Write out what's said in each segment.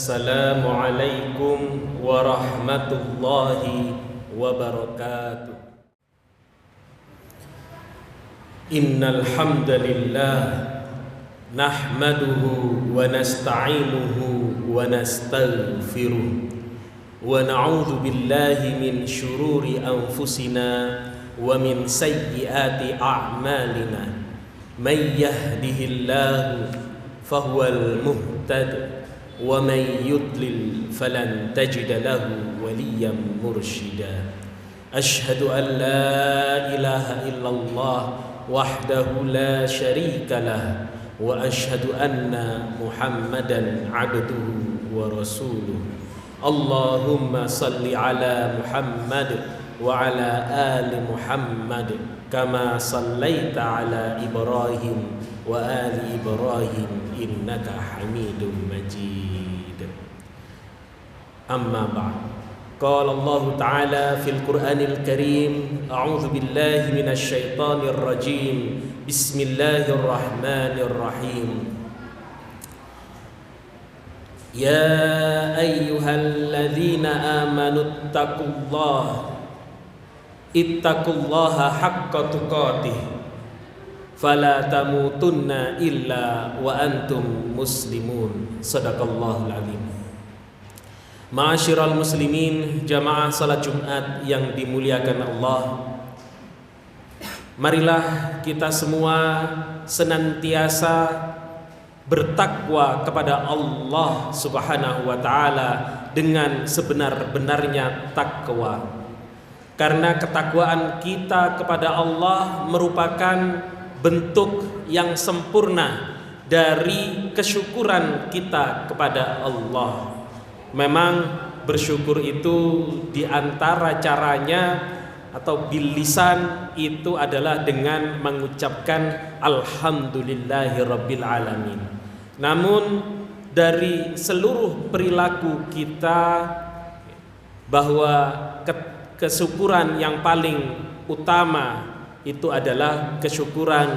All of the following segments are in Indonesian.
Assalamualaikum warahmatullahi wabarakatuh. Innal hamdalillah nahmaduhu wa nasta'inuhu wa nastaghfiruh wa na'udzu billahi min syururi anfusina wa min sayyiati a'malina. May yahdihillahu fahuwal muhtad wa may yudlil falan tajida lahu waliyyan mursyida. Asyhadu an la ilaha illallah wahdahu la syarika lah wa asyhadu anna Muhammadan abduhu wa rasuluh. Allahumma salli ala Muhammad wa ala ali Muhammad kama sallaita ala Ibrahim wa ali Ibrahim innaka Hamidum Majid. Amma ba'd. Qala Allah Ta'ala fil Qur'anil Karim, a'udzu billahi minasy syaithanir rajim. Bismillahirrahmanirrahim. Ya ayyuhalladzina amanu ittaqullaha haqqa tuqatih fala tamutunna illa wa antum muslimun. Shadaqallahul azim. Ma'asyiral muslimin, jamaah salat Jumat yang dimuliakan Allah, marilah kita semua senantiasa bertakwa kepada Allah Subhanahu wa taala dengan sebenar-benarnya takwa. Karena ketakwaan kita kepada Allah merupakan bentuk yang sempurna dari kesyukuran kita kepada Allah. Memang bersyukur itu diantara caranya atau bilisan itu adalah dengan mengucapkan alhamdulillahirabbil alamin. Namun dari seluruh perilaku kita, bahwa kesyukuran yang paling utama itu adalah kesyukuran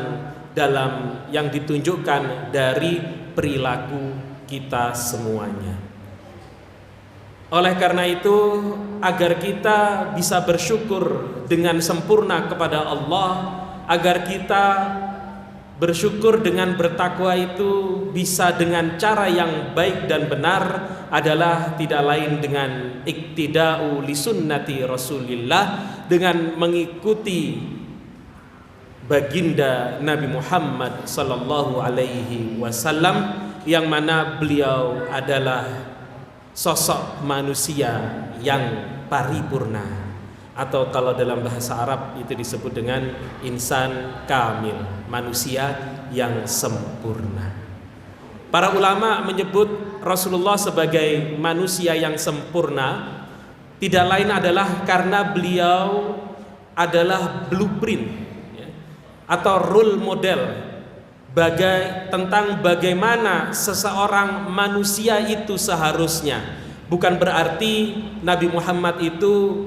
dalam yang ditunjukkan dari perilaku kita semuanya. Oleh karena itu, agar kita bisa bersyukur dengan sempurna kepada Allah, agar kita bersyukur dengan bertakwa itu bisa dengan cara yang baik dan benar, adalah tidak lain dengan iktida'u li sunnati Rasulillah, dengan mengikuti baginda Nabi Muhammad sallallahu alaihi wasallam, yang mana beliau adalah sosok manusia yang paripurna, atau kalau dalam bahasa Arab itu disebut dengan insan kamil, manusia yang sempurna. Para ulama menyebut Rasulullah sebagai manusia yang sempurna tidak lain adalah karena beliau adalah blueprint, ya, atau role model tentang bagaimana seseorang manusia itu seharusnya. Bukan berarti Nabi Muhammad itu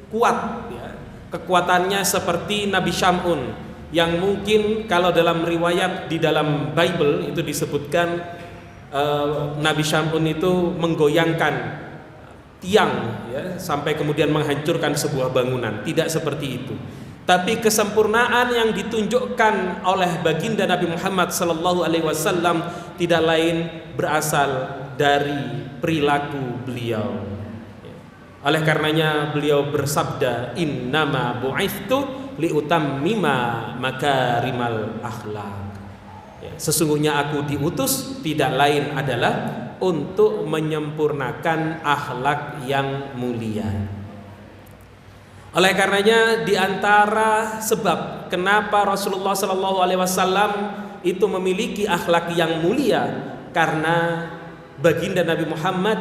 kuat, ya, kekuatannya seperti Nabi Syam'un, yang mungkin kalau dalam riwayat di dalam Bible itu disebutkan Nabi Syam'un itu menggoyangkan tiang, ya, sampai kemudian menghancurkan sebuah bangunan. Tidak seperti itu. Tapi kesempurnaan yang ditunjukkan oleh baginda Nabi Muhammad sallallahu alaihi wasallam tidak lain berasal dari perilaku beliau. Oleh karenanya beliau bersabda, innama bu'ithtu liutammima makarimal akhlak. Ya, sesungguhnya aku diutus tidak lain adalah untuk menyempurnakan akhlak yang mulia. Oleh karenanya di antara sebab kenapa Rasulullah sallallahu alaihi wasallam itu memiliki akhlak yang mulia, karena baginda Nabi Muhammad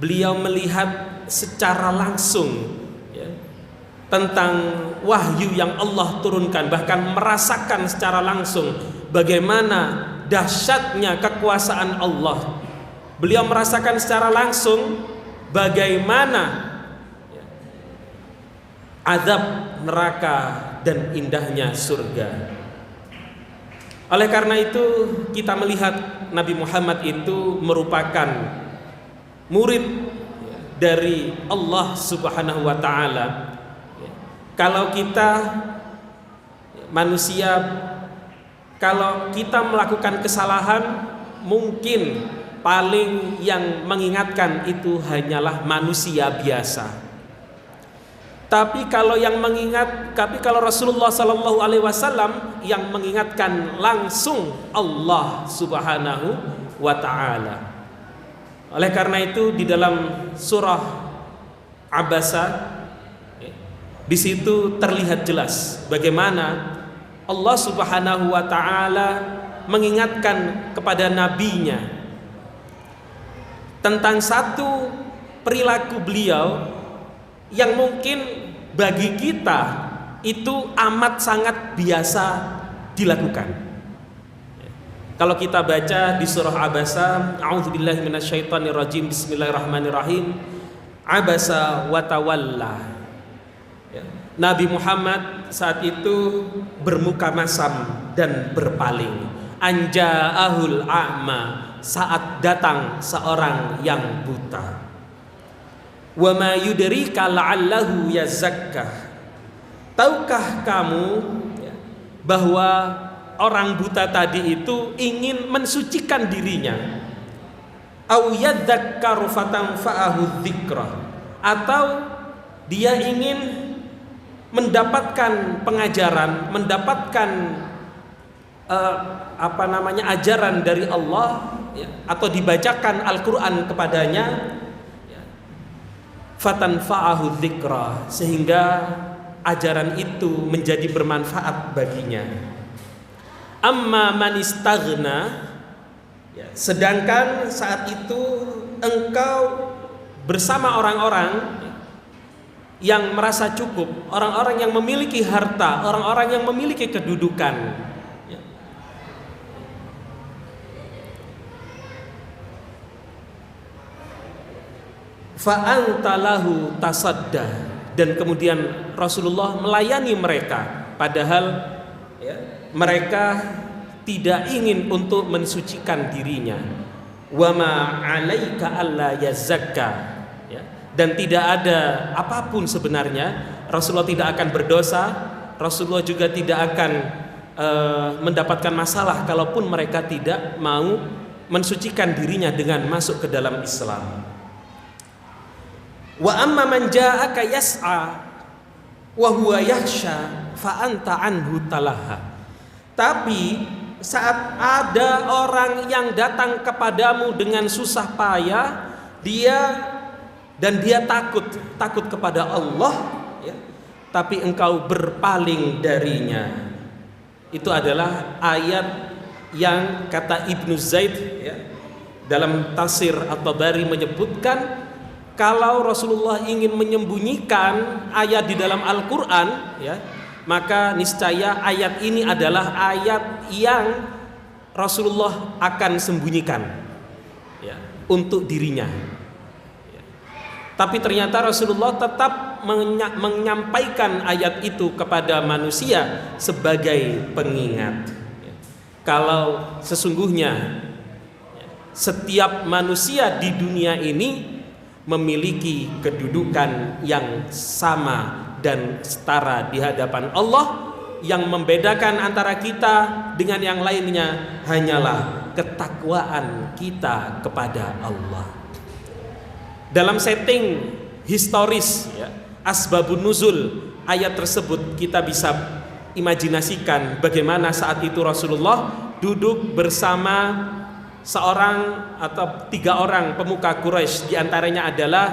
beliau melihat secara langsung, ya, tentang wahyu yang Allah turunkan, bahkan merasakan secara langsung bagaimana dahsyatnya kekuasaan Allah. Beliau merasakan secara langsung bagaimana azab neraka dan indahnya surga. Oleh karena itu kita melihat Nabi Muhammad itu merupakan murid dari Allah Subhanahu wa taala. Kalau kita manusia, kalau kita melakukan kesalahan, mungkin paling yang mengingatkan itu hanyalah manusia biasa. Tapi kalau Rasulullah Sallallahu Alaihi Wasallam yang mengingatkan langsung Allah Subhanahu wa Ta'ala. Oleh karena itu di dalam surah Abasa, di situ terlihat jelas bagaimana Allah Subhanahu wa Ta'ala mengingatkan kepada nabinya tentang satu perilaku beliau yang mungkin bagi kita itu amat sangat biasa dilakukan. Kalau kita baca di surah Abasa, a'udzubillahi minasyaitonirrajim, bismillahirrahmanirrahim, abasa wa tawalla. Nabi Muhammad saat itu bermuka masam dan berpaling. Anja'ahul a'ma, saat datang seorang yang buta. Wa ma yudrika la'allahu yazakka. Tahukah kamu bahwa orang buta tadi itu ingin mensucikan dirinya? Au yadzakkaru fatanfa'ahu dzikra, atau dia ingin mendapatkan pengajaran, mendapatkan ajaran dari Allah, atau dibacakan Al-Qur'an kepadanya, fatanfa'ahu dzikra, sehingga ajaran itu menjadi bermanfaat baginya. Amma man istaghna, sedangkan saat itu engkau bersama orang-orang yang merasa cukup, orang-orang yang memiliki harta, orang-orang yang memiliki kedudukan. Fa'anta lahu tasadda, dan kemudian Rasulullah melayani mereka, padahal mereka tidak ingin untuk mensucikan dirinya. Wa ma 'alaika alla yazakka, dan tidak ada apapun sebenarnya. Rasulullah tidak akan berdosa, Rasulullah juga tidak akan mendapatkan masalah kalaupun mereka tidak mau mensucikan dirinya dengan masuk ke dalam Islam. Wa amma man ja'aka yas'a wa huwa yakhsha fa anta anhu talaha. Tapi saat ada orang yang datang kepadamu dengan susah payah, dia takut kepada Allah, tapi engkau berpaling darinya. Itu adalah ayat yang kata Ibnu Zaid dalam tafsir At-Tabari menyebutkan, kalau Rasulullah ingin menyembunyikan ayat di dalam Al-Quran, maka niscaya ayat ini adalah ayat yang Rasulullah akan sembunyikan untuk dirinya. Tapi ternyata Rasulullah tetap menyampaikan ayat itu kepada manusia sebagai pengingat. Kalau sesungguhnya setiap manusia di dunia ini memiliki kedudukan yang sama dan setara di hadapan Allah, yang membedakan antara kita dengan yang lainnya hanyalah ketakwaan kita kepada Allah. Dalam setting historis asbabun nuzul ayat tersebut, kita bisa imajinasikan bagaimana saat itu Rasulullah duduk bersama seorang atau 3 orang pemuka Quraisy, diantaranya adalah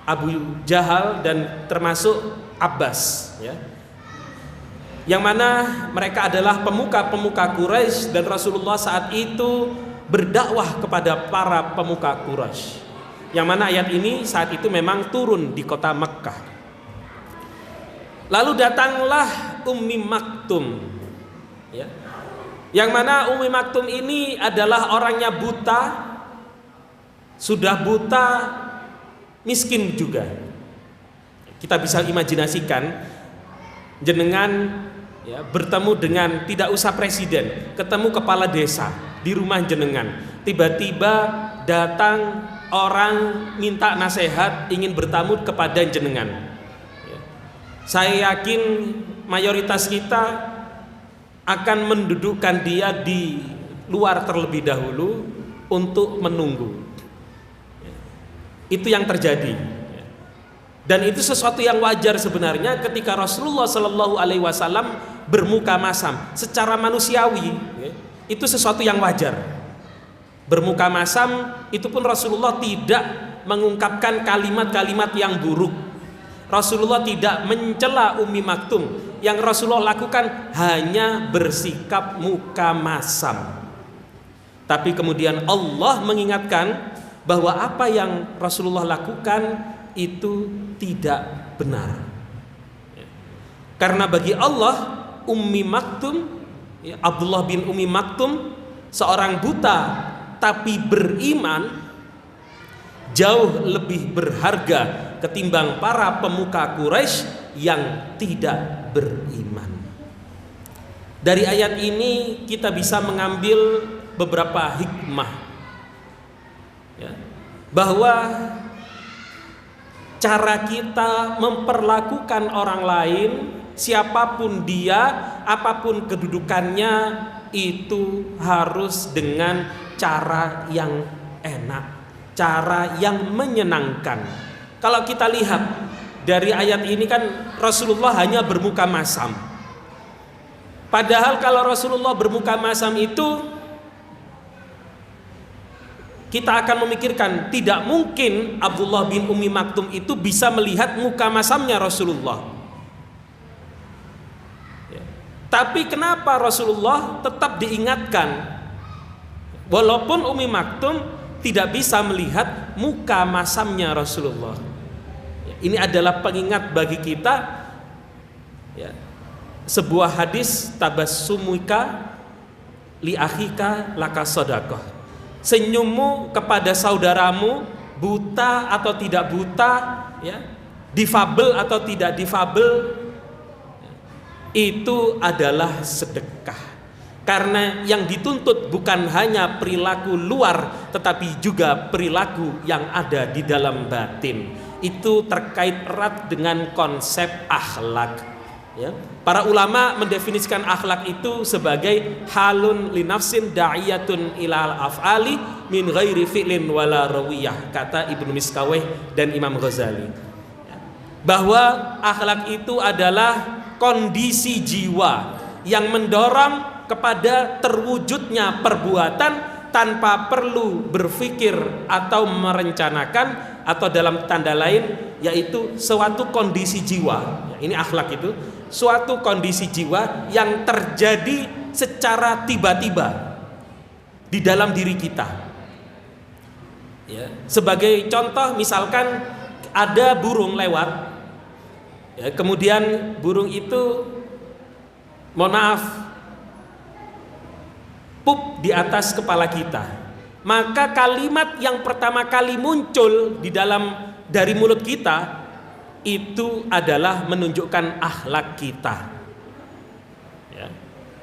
Abu Jahal dan termasuk Abbas, yang mana mereka adalah pemuka-pemuka Quraisy, dan Rasulullah saat itu berdakwah kepada para pemuka Quraisy, yang mana ayat ini saat itu memang turun di kota Mekkah. Lalu datanglah Ummi Maktum, yang mana Ummi Maktum ini adalah orangnya buta, sudah buta, miskin juga. Kita bisa imajinasikan jenengan bertemu dengan, tidak usah presiden, ketemu kepala desa di rumah jenengan, tiba-tiba datang orang minta nasihat, ingin bertamu kepada jenengan. Saya yakin mayoritas kita akan mendudukkan dia di luar terlebih dahulu untuk menunggu. Itu yang terjadi. Dan itu sesuatu yang wajar sebenarnya ketika Rasulullah Shallallahu Alaihi Wasallam bermuka masam. Secara manusiawi, itu sesuatu yang wajar. Bermuka masam itu pun Rasulullah tidak mengungkapkan kalimat-kalimat yang buruk. Rasulullah tidak mencela Ummi Maktum. Yang Rasulullah lakukan hanya bersikap muka masam. Tapi kemudian Allah mengingatkan bahwa apa yang Rasulullah lakukan itu tidak benar. Karena bagi Allah, Ummi Maktum, Abdullah bin Ummi Maktum, seorang buta tapi beriman, jauh lebih berharga ketimbang para pemuka Quraisy yang tidak beriman. Dari ayat ini kita bisa mengambil beberapa hikmah, bahwa cara kita memperlakukan orang lain, siapapun dia, apapun kedudukannya, itu harus dengan cara yang enak, cara yang menyenangkan. Kalau kita lihat dari ayat ini kan Rasulullah hanya bermuka masam. Padahal kalau Rasulullah bermuka masam itu, kita akan memikirkan tidak mungkin Abdullah bin Ummi Maktum itu bisa melihat muka masamnya Rasulullah. Tapi kenapa Rasulullah tetap diingatkan walaupun Ummi Maktum tidak bisa melihat muka masamnya Rasulullah? Ini adalah pengingat bagi kita, sebuah hadis, tabassumuka li akhika laka shadaqah. Senyummu kepada saudaramu, buta atau tidak buta, difabel atau tidak difabel, itu adalah sedekah. Karena yang dituntut bukan hanya perilaku luar, tetapi juga perilaku yang ada di dalam batin. Itu terkait erat dengan konsep akhlak. Para ulama mendefinisikan akhlak itu sebagai halun linafsin da'iyatun ilal af'ali min ghairi fi'lin wala rawiyah, kata Ibnu Miskawih dan Imam Ghazali. Bahwa akhlak itu adalah kondisi jiwa yang mendorong kepada terwujudnya perbuatan tanpa perlu berpikir atau merencanakan, atau dalam tanda lain yaitu suatu kondisi jiwa. Ini akhlak itu suatu kondisi jiwa yang terjadi secara tiba-tiba di dalam diri kita. Sebagai contoh, misalkan ada burung lewat, kemudian burung itu, mohon maaf, pup di atas kepala kita. Maka kalimat yang pertama kali muncul dari mulut kita itu adalah menunjukkan akhlak kita.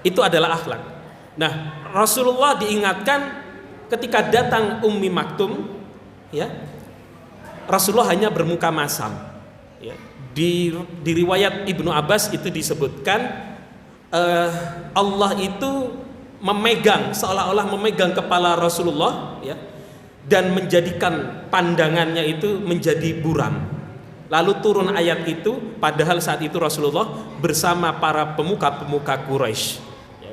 Itu adalah akhlak. Nah, Rasulullah diingatkan ketika datang Ummi Maktum, Rasulullah hanya bermuka masam. Di riwayat Ibnu Abbas itu disebutkan Allah itu memegang, seolah-olah memegang kepala Rasulullah, dan menjadikan pandangannya itu menjadi buram. Lalu turun ayat itu, padahal saat itu Rasulullah bersama para pemuka-pemuka Quraisy.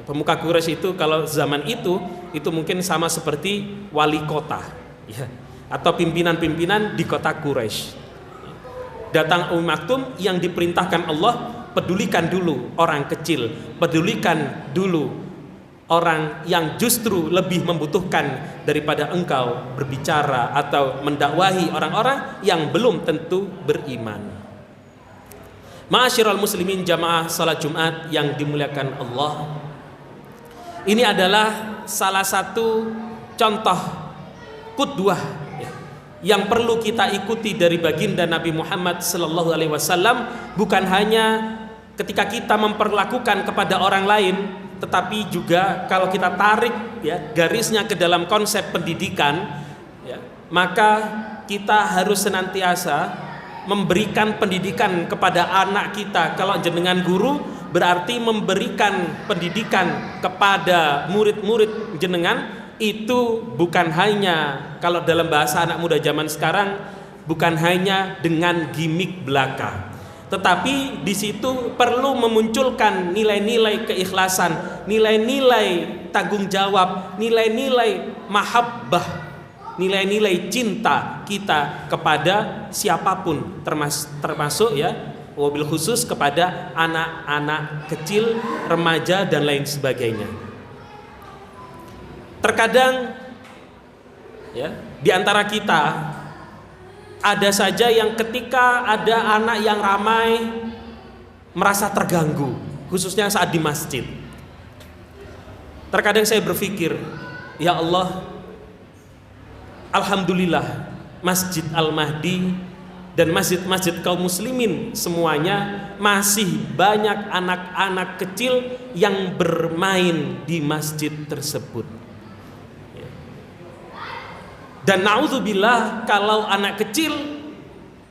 Pemuka Quraisy itu kalau zaman itu mungkin sama seperti wali kota, atau pimpinan-pimpinan di kota Quraisy. Datang Ummi Maktum yang diperintahkan Allah, pedulikan dulu orang kecil, pedulikan dulu orang yang justru lebih membutuhkan daripada engkau berbicara atau mendakwahi orang-orang yang belum tentu beriman. Ma'asyiral muslimin jamaah salat Jumat yang dimuliakan Allah, ini adalah salah satu contoh qudwah yang perlu kita ikuti dari baginda Nabi Muhammad sallallahu alaihi wasallam, bukan hanya ketika kita memperlakukan kepada orang lain, tetapi juga kalau kita tarik garisnya ke dalam konsep pendidikan, maka kita harus senantiasa memberikan pendidikan kepada anak kita. Kalau jenengan guru, berarti memberikan pendidikan kepada murid-murid jenengan. Itu bukan hanya, kalau dalam bahasa anak muda zaman sekarang, bukan hanya dengan gimmick belaka, tetapi di situ perlu memunculkan nilai-nilai keikhlasan, nilai-nilai tanggung jawab, nilai-nilai mahabbah, nilai-nilai cinta kita kepada siapapun, termasuk ya, wabil khusus kepada anak-anak kecil, remaja dan lain sebagainya. Terkadang ya, di antara kita ada saja yang ketika ada anak yang ramai merasa terganggu, khususnya saat di masjid. Terkadang saya berpikir, ya Allah, alhamdulillah Masjid Al-Mahdi dan masjid-masjid kaum muslimin semuanya masih banyak anak-anak kecil yang bermain di masjid tersebut. Dan naudzubillah kalau anak kecil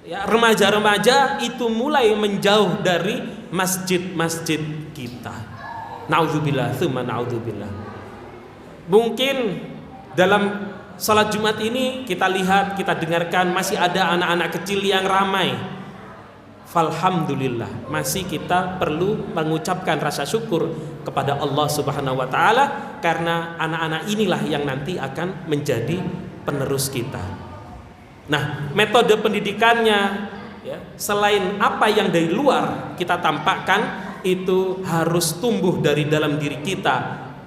ya, remaja-remaja itu mulai menjauh dari masjid-masjid kita. Naudzubillah, tsumma naudzubillah. Mungkin dalam salat Jumat ini kita lihat, kita dengarkan masih ada anak-anak kecil yang ramai. Alhamdulillah, masih kita perlu mengucapkan rasa syukur kepada Allah Subhanahu wa taala karena anak-anak inilah yang nanti akan menjadi penerus kita. Nah, metode pendidikannya ya, selain apa yang dari luar kita tampakkan, itu harus tumbuh dari dalam diri kita,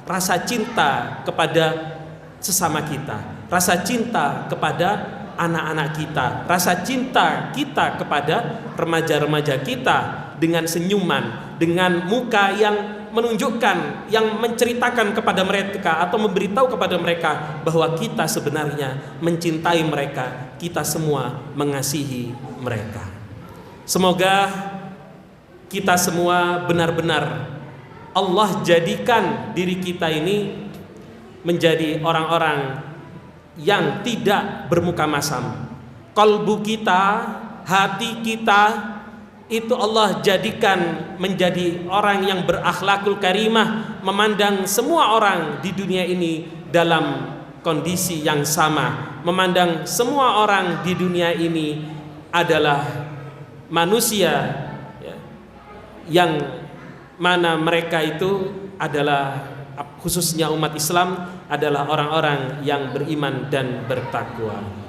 rasa cinta kepada sesama kita, rasa cinta kepada anak-anak kita, rasa cinta kita kepada remaja-remaja kita, dengan senyuman, dengan muka yang menunjukkan, yang menceritakan kepada mereka atau memberitahu kepada mereka bahwa kita sebenarnya mencintai mereka, kita semua mengasihi mereka. Semoga kita semua benar-benar Allah jadikan diri kita ini menjadi orang-orang yang tidak bermuka masam. Kalbu kita, hati kita, itu Allah jadikan menjadi orang yang berakhlakul karimah, memandang semua orang di dunia ini dalam kondisi yang sama, memandang semua orang di dunia ini adalah manusia ya, yang mana mereka itu adalah, khususnya umat Islam, adalah orang-orang yang beriman dan bertakwa.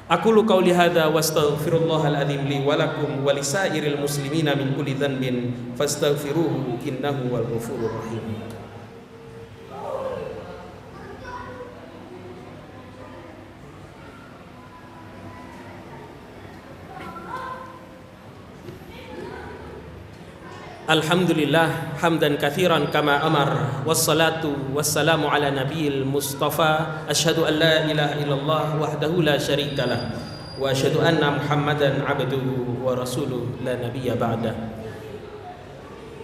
Aqulu qauli hadza wastaghfirullahal adzim li wa lakum wa lisairil muslimina min kulli dhanbin fastaghfiruhu innahu wal ghafurur rahim. Alhamdulillah hamdan katsiran kama amar, wassalatu wassalamu ala nabiyil mustafa, asyhadu an la ilaha illallah wahdahu la syarikalah wa asyhadu anna muhammadan abduhu wa rasuluh la nabiyya ba'dah.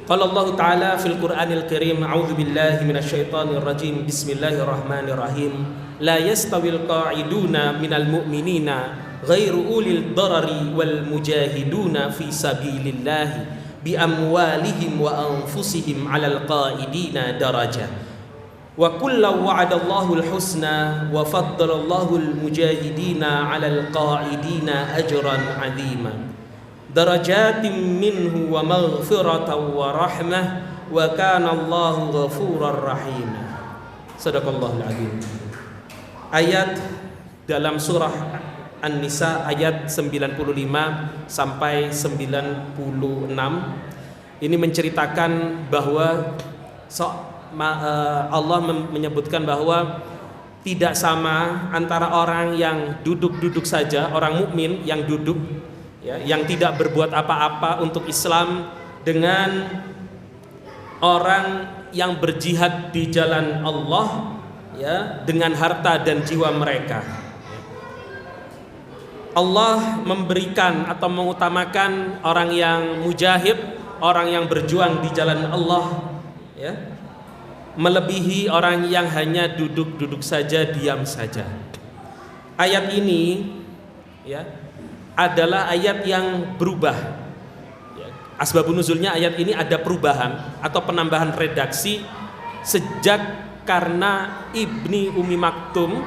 Qala Allah ta'ala fil Qur'anil Karim, a'udzu billahi minasy syaithanir rajim, bismillahirrahmanirrahim, la yastawil qa'iduna minal mu'minina ghairu ulil darari wal mujahiduna fi sabilillahi bi amwalihim wa anfusihim 'alal qa'idina darajah wa kullu wa'adallahu al-husna wa faddalallahu al-mujahidina 'alal qa'idina ajran 'azima darajatin minhu wa maghfiratan wa rahmah wa kana Allahu ghafurar rahim. Sadaqallahul azim. Ayat dalam surah An-Nisa ayat 95 sampai 96 ini menceritakan bahwa Allah menyebutkan bahwa tidak sama antara orang yang duduk-duduk saja, orang mukmin yang duduk ya, yang tidak berbuat apa-apa untuk Islam, dengan orang yang berjihad di jalan Allah ya, dengan harta dan jiwa mereka. Allah memberikan atau mengutamakan orang yang mujahid, orang yang berjuang di jalan Allah ya, melebihi orang yang hanya duduk-duduk saja, diam saja. ayat ini ya adalah ayat yang berubah. Asbabun nuzulnya ayat ini ada perubahan atau penambahan redaksi sejak karena Ibni Umi Maktum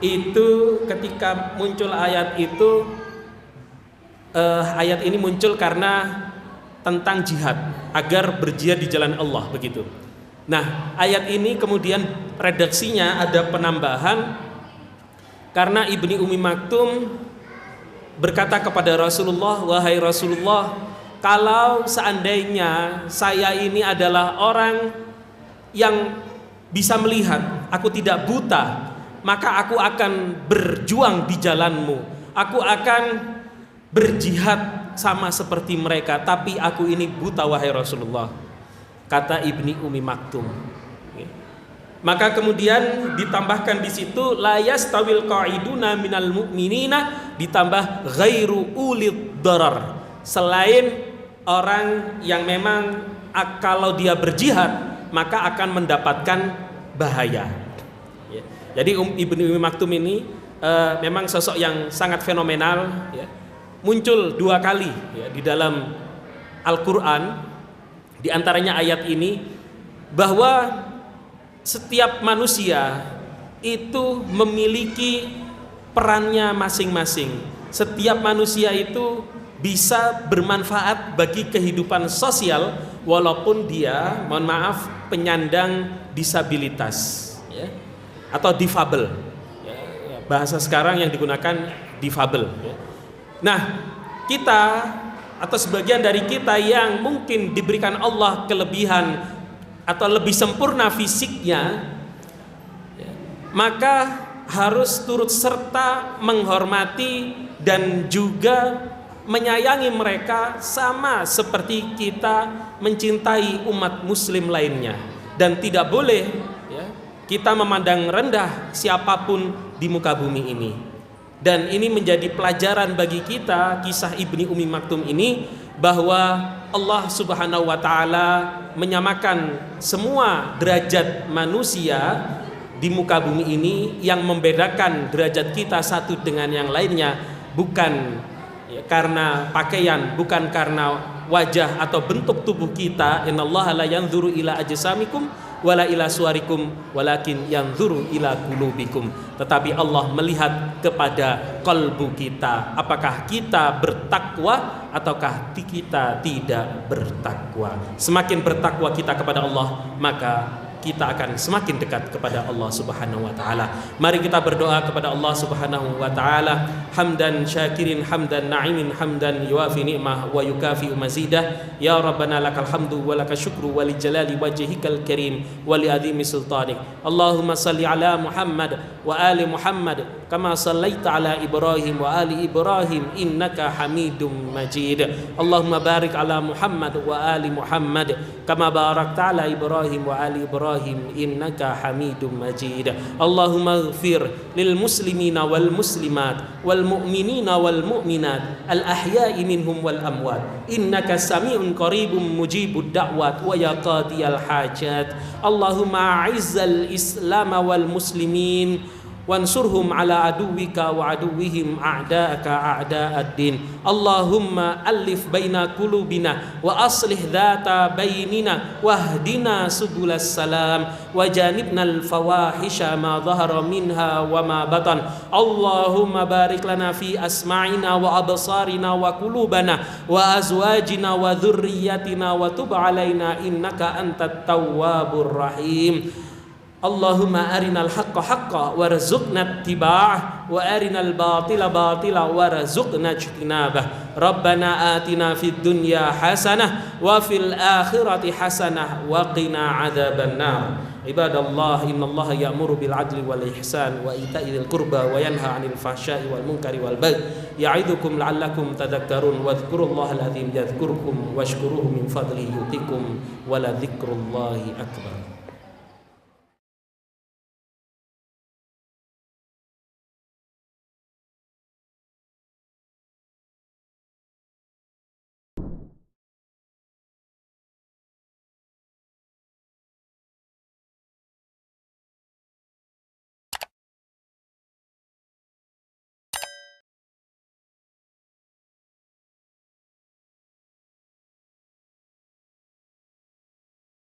itu ketika muncul ayat itu, ayat ini muncul karena tentang jihad, agar berjihad di jalan Allah begitu. Nah, ayat ini kemudian redaksinya ada penambahan karena Ibni Umi Maktum berkata kepada Rasulullah, "Wahai Rasulullah, kalau seandainya saya ini adalah orang yang bisa melihat, aku tidak buta, maka aku akan berjuang di jalanmu, aku akan berjihad sama seperti mereka, tapi aku ini buta wahai Rasulullah," kata Ibni Umi Maktum. Maka kemudian ditambahkan di situ la yastawil qa'iduna minal mu'minina, ditambah ghairu ulid darar, selain orang yang memang kalau dia berjihad maka akan mendapatkan bahaya. Jadi Ibnu Umi Maktum ini memang sosok yang sangat fenomenal ya. Muncul 2 kali ya, di dalam Al-Quran, di antaranya ayat ini, bahwa setiap manusia itu memiliki perannya masing-masing. Setiap manusia itu bisa bermanfaat bagi kehidupan sosial walaupun dia, mohon maaf, penyandang disabilitas ya, atau difabel ya, bahasa sekarang yang digunakan difabel ya. Nah, kita atau sebagian dari kita yang mungkin diberikan Allah kelebihan atau lebih sempurna fisiknya ya, maka harus turut serta menghormati dan juga menyayangi mereka sama seperti kita mencintai umat muslim lainnya, dan tidak boleh ya, kita memandang rendah siapapun di muka bumi ini. Dan ini menjadi pelajaran bagi kita, kisah Ibni Umi Maktum ini, bahwa Allah Subhanahu wa Ta'ala menyamakan semua derajat manusia di muka bumi ini. Yang membedakan derajat kita satu dengan yang lainnya bukan ya, karena pakaian, bukan karena wajah atau bentuk tubuh kita. Innallaha la yanzuru ila ajsamikum wala ila suwarikum walakin yanzuru ila qulubikum. Tetapi Allah melihat kepada kalbu kita, apakah kita bertakwa ataukah kita tidak bertakwa. Semakin bertakwa kita kepada Allah, maka kita akan semakin dekat kepada Allah Subhanahu wa Ta'ala. Mari kita berdoa kepada Allah Subhanahu wa Ta'ala, hamdan syakirin, hamdan na'imin, hamdan yuafi ni'mah wa yukafi mazidah. Ya Rabbana lakal hamdu wa lakal syukru wa li jalali wajhikal karim wa li azimi sultanik. Allahumma salli ala Muhammad wa ali Muhammad kama sallaita ala Ibrahim wa ali Ibrahim innaka Hamidum Majid. Allahumma barik ala Muhammad wa ali Muhammad kama barakta ala Ibrahim wa ali Ibrahim innaka Hamidum Majid. Allahumma ighfir lil muslimina wal muslimat wal mu'minina wal mu'minat al ahya'i minhum wal amwat innaka sami'un qaribun mujibud da'wat wa ya qadiyal hajat. Allahumma a'izzal islam wal muslimin wansurhum ala aduwika wa aduwihim a'da'aka a'da'ad-din. Allahumma alif baina qulubina wa aslih dhata bainina wahdina subulas salam wa janibnal fawahisha ma dhahara minha wa ma batan. Allahumma barik lana fi asma'ina wa absarina wa qulubana wa azwajina wa dhurriyyatina wa tub alaina innaka antat tawwabur rahim. Allahumma arinal haqqa haqqa warzuqna ittiba'ah wa arinal batila batila warzuqna ijtinabah. Rabbana atina fid dunya hasanah wa fil akhirati hasanah wa qina adzabannar. Ibadallah, innallaha ya'muru bil adli wal ihsan wa ita'i dzil qurba wa yanha 'anil fahsya'i wal munkari wal baghi ya'idukum la'allakum tadhakkarun wadhkurullahal azim yadhkurkum washkuruhu min fadlihi yutikum wa la dzikrullahi akbar.